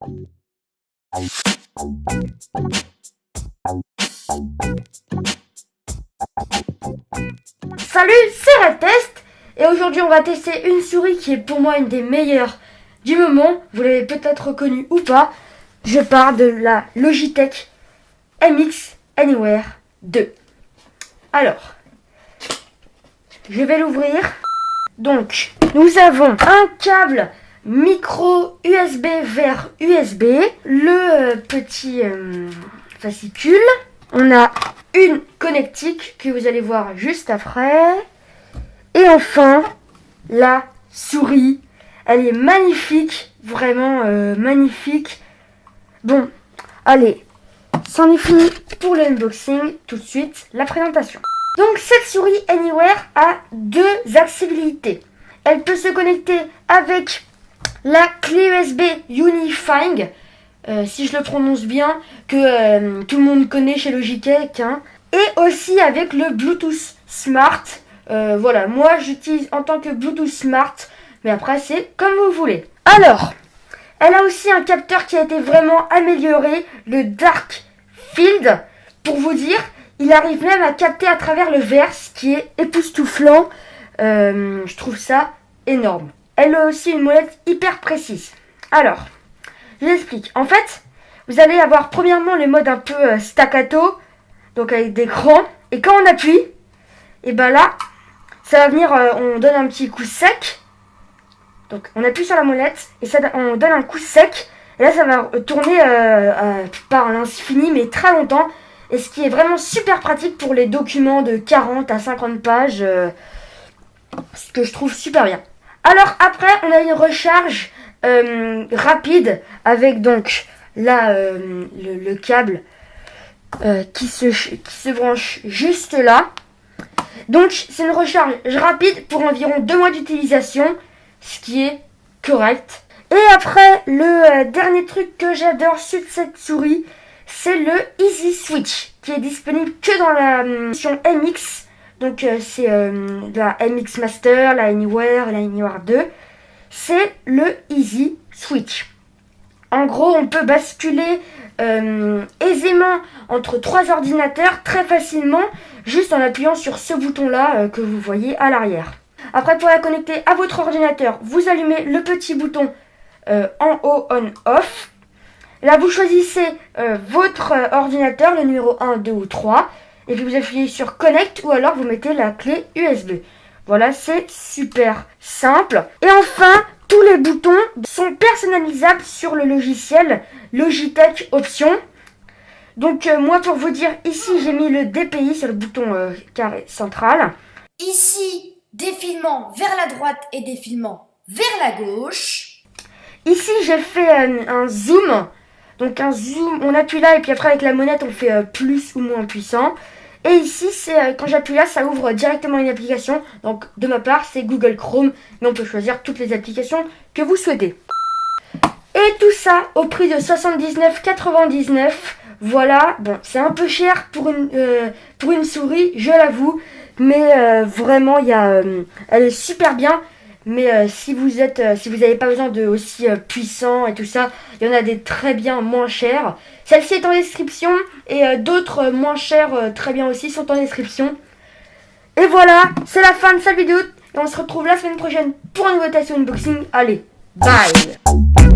Salut, c'est Redtest et aujourd'hui on va tester une souris qui est pour moi une des meilleures du moment. Vous l'avez peut-être reconnue ou pas. Je parle de la Logitech MX Anywhere 2. Alors, je vais l'ouvrir. Donc, nous avons un câble micro USB vers USB, le petit fascicule. On a une connectique que vous allez voir juste après. Et enfin, la souris. Elle est magnifique, vraiment magnifique. Bon, allez, c'en est fini pour l'unboxing. Tout de suite, la présentation. Donc cette souris Anywhere a deux accessibilités. Elle peut se connecter avec la clé USB Unifying, si je le prononce bien, que tout le monde connaît chez Logitech, hein. Et aussi avec le Bluetooth Smart. Voilà, moi j'utilise en tant que Bluetooth Smart, mais après c'est comme vous voulez. Alors, elle a aussi un capteur qui a été vraiment amélioré, le Dark Field. Pour vous dire, il arrive même à capter à travers le verre, ce qui est époustouflant. Je trouve ça énorme. Elle a aussi une molette hyper précise. Alors, je vous explique. En fait, vous allez avoir premièrement le mode un peu staccato, donc avec des crans. Et quand on appuie, et ben là, ça va venir, on donne un petit coup sec. Donc on appuie sur la molette et ça, on donne un coup sec. Et là, ça va tourner par l'infini, mais très longtemps. Et ce qui est vraiment super pratique pour les documents de 40 à 50 pages. Ce que je trouve super bien. Alors après, on a une recharge rapide avec donc là le câble qui se branche juste là. Donc c'est une recharge rapide pour environ 2 mois d'utilisation, ce qui est correct. Et après, le dernier truc que j'adore sur cette souris, c'est le Easy Switch, qui est disponible que dans la version MX. Donc c'est la MX Master, la Anywhere, la Anywhere 2. C'est le Easy Switch. En gros, on peut basculer aisément entre 3 ordinateurs très facilement, juste en appuyant sur ce bouton-là que vous voyez à l'arrière. Après, pour la connecter à votre ordinateur, vous allumez le petit bouton en haut on-off. Là, vous choisissez votre ordinateur, le numéro 1, 2 ou 3. Et puis vous appuyez sur Connect ou alors vous mettez la clé USB. Voilà, c'est super simple. Et enfin, tous les boutons sont personnalisables sur le logiciel Logitech Options. Donc moi, pour vous dire, ici j'ai mis le DPI sur le bouton carré central. Ici, défilement vers la droite et défilement vers la gauche. Ici, j'ai fait un zoom. Donc un zoom, on appuie là et puis après avec la manette, on fait plus ou moins puissant. Et ici, c'est quand j'appuie là, ça ouvre directement une application. Donc de ma part, c'est Google Chrome. Mais on peut choisir toutes les applications que vous souhaitez. Et tout ça au prix de 79,99 €. Voilà, bon, c'est un peu cher pour une souris, je l'avoue. Mais vraiment, elle est super bien. Mais si vous n'avez pas besoin de aussi puissant et tout ça, il y en a des très bien moins chers. Celle-ci est en description et d'autres moins chères très bien aussi sont en description. Et voilà, c'est la fin de cette vidéo et on se retrouve la semaine prochaine pour un nouveau test ou unboxing. Allez, bye!